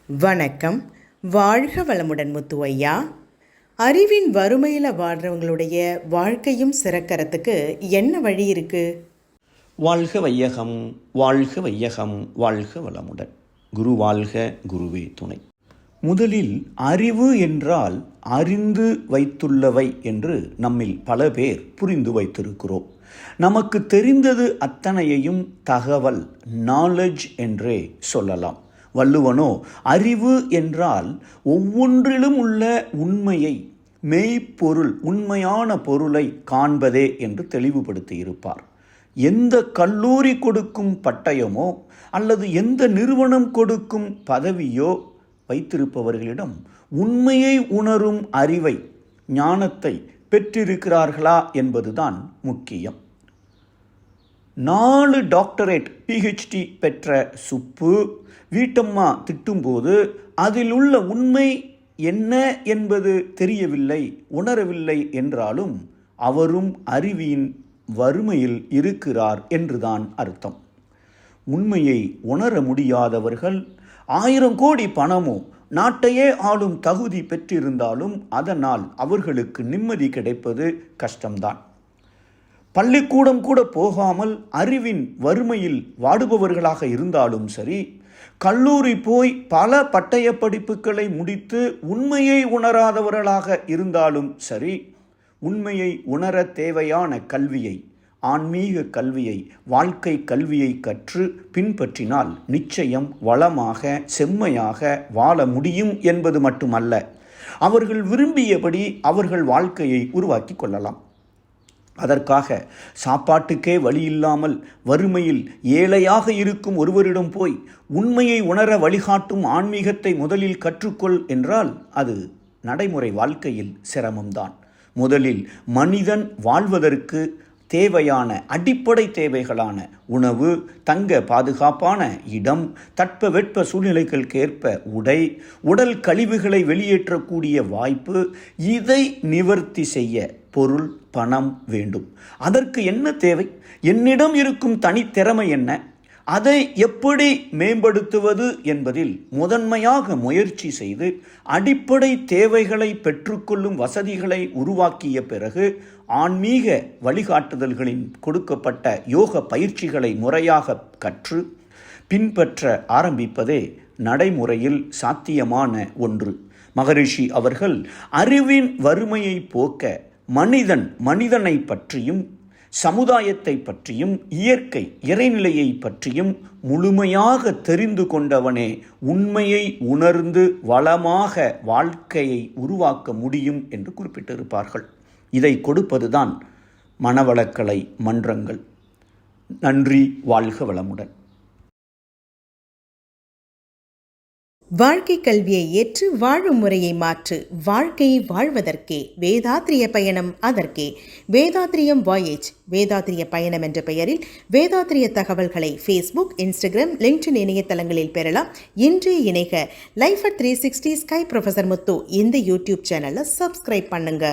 வணக்கம். வாழ்க வளமுடன் முத்து ஐயா. அறிவின் வறுமையில் வாழ்கிறவங்களுடைய வாழ்க்கையும் சிறக்கிறதுக்கு என்ன வழி இருக்கு? வாழ்க வையகம், வாழ்க வையகம், வாழ்க வளமுடன். குரு வாழ்க, குருவே துணை. முதலில் அறிவு என்றால் அறிந்து வைத்துள்ளவை என்று நம்மில் பல பேர் புரிந்து வைத்திருக்கிறோம். நமக்கு தெரிந்தது அத்தனையையும் தகவல், நாலேஜ் என்றே சொல்லலாம். வள்ளுவனோ அறிவு என்றால் ஒவ்வொன்றிலும் உள்ள உண்மையை, மெய்ப்பொருள், உண்மையான பொருளை காண்பதே என்று தெளிவுபடுத்தி இருப்பார். எந்த கல்லூரி கொடுக்கும் பட்டயமோ அல்லது எந்த நிறுவனம் கொடுக்கும் பதவியோ வைத்திருப்பவர்களிடம் உண்மையை உணரும் அறிவை, ஞானத்தை பெற்றிருக்கிறார்களா என்பதுதான் முக்கியம். 4 டாக்டரேட் PhD பெற்ற சுப்பு வீட்டம்மா திட்டும்போது அதில் உள்ள உண்மை என்ன என்பது தெரியவில்லை, உணரவில்லை என்றாலும் அவரும் அறிவின் வறுமையில் இருக்கிறார் என்றுதான் அர்த்தம். உண்மையை உணர முடியாதவர்கள் 1000 கோடி பணமோ நாட்டையே ஆளும் தகுதி பெற்றிருந்தாலும் அதனால் அவர்களுக்கு நிம்மதி கிடைப்பது கஷ்டம்தான். பள்ளிக்கூடம் கூட போகாமல் அறிவின் வறுமையில் வாடுபவர்களாக இருந்தாலும் சரி, கல்லூரி போய் பல பட்டய படிப்புகளை முடித்து உண்மையை உணராதவர்களாக இருந்தாலும் சரி, உண்மையை உணர தேவையான கல்வியை, ஆன்மீக கல்வியை, வாழ்க்கை கல்வியை கற்று பின்பற்றினால் நிச்சயம் வளமாக, செம்மையாக வாழ முடியும் என்பது மட்டுமல்ல, அவர்கள் விரும்பியபடி அவர்கள் வாழ்க்கையை உருவாக்கி கொள்ளலாம். அதற்காக சாப்பாட்டுக்கே வழியில்லாமல் வறுமையில் ஏழையாக இருக்கும் ஒருவரிடம் போய் உண்மையை உணர வழிகாட்டும் ஆன்மீகத்தை முதலில் கற்றுக்கொள் என்றால் அது நடைமுறை வாழ்க்கையில் சிரமம்தான். முதலில் மனிதன் வாழ்வதற்கு தேவையான அடிப்படை தேவைகளான உணவு, தங்க பாதுகாப்பான இடம், தட்பவெட்ப சூழ்நிலைகளுக்கேற்ப உடை, உடல் கழிவுகளை வெளியேற்றக்கூடிய வாய்ப்பு, இதை நிவர்த்தி செய்ய பொருள், பணம் வேண்டும். அதற்கு என்ன தேவை? என்னிடம் இருக்கும் தனித்திறமை என்ன? அதை எப்படி மேம்படுத்துவது என்பதில் முதன்மையாக முயற்சி செய்து அடிப்படை தேவைகளை பெற்றுக்கொள்ளும் வசதிகளை உருவாக்கிய பிறகு ஆன்மீக வழிகாட்டுதல்களின் கொடுக்கப்பட்ட யோக பயிற்சிகளை முறையாக கற்று பின்பற்ற ஆரம்பிப்பதே நடைமுறையில் சாத்தியமான ஒன்று. மகரிஷி அவர்கள் அறிவின் வறுமையை போக்க மனிதனை பற்றியும் சமுதாயத்தை பற்றியும் இயற்கை இறைநிலையை பற்றியும் முழுமையாக தெரிந்து கொண்டவனே உண்மையை உணர்ந்து வளமாக வாழ்க்கையை உருவாக்க முடியும் என்று குறிப்பிட்டிருப்பார்கள். இதை கொடுப்பதுதான் மனவளக்கலை மன்றங்கள். நன்றி. வாழ்க வளமுடன். வாழ்க்கை கல்வியை ஏற்று வாழும் முறையை மாற்று. வாழ்க்கையை வாழ்வதற்கே வேதாத்ரிய பயணம் அதற்கே. வேதாத்ரியம் வாயேஜ், வேதாத்ரிய பயணம் என்ற பெயரில் வேதாத்ரிய தகவல்களை Facebook, Instagram, LinkedIn இணையதளங்களில் பெறலாம். இன்று இணைக லைஃப் அட் 360 ஸ்கை ப்ரொஃபசர் முத்து இந்த யூடியூப் சேனலை சப்ஸ்கிரைப் பண்ணுங்க.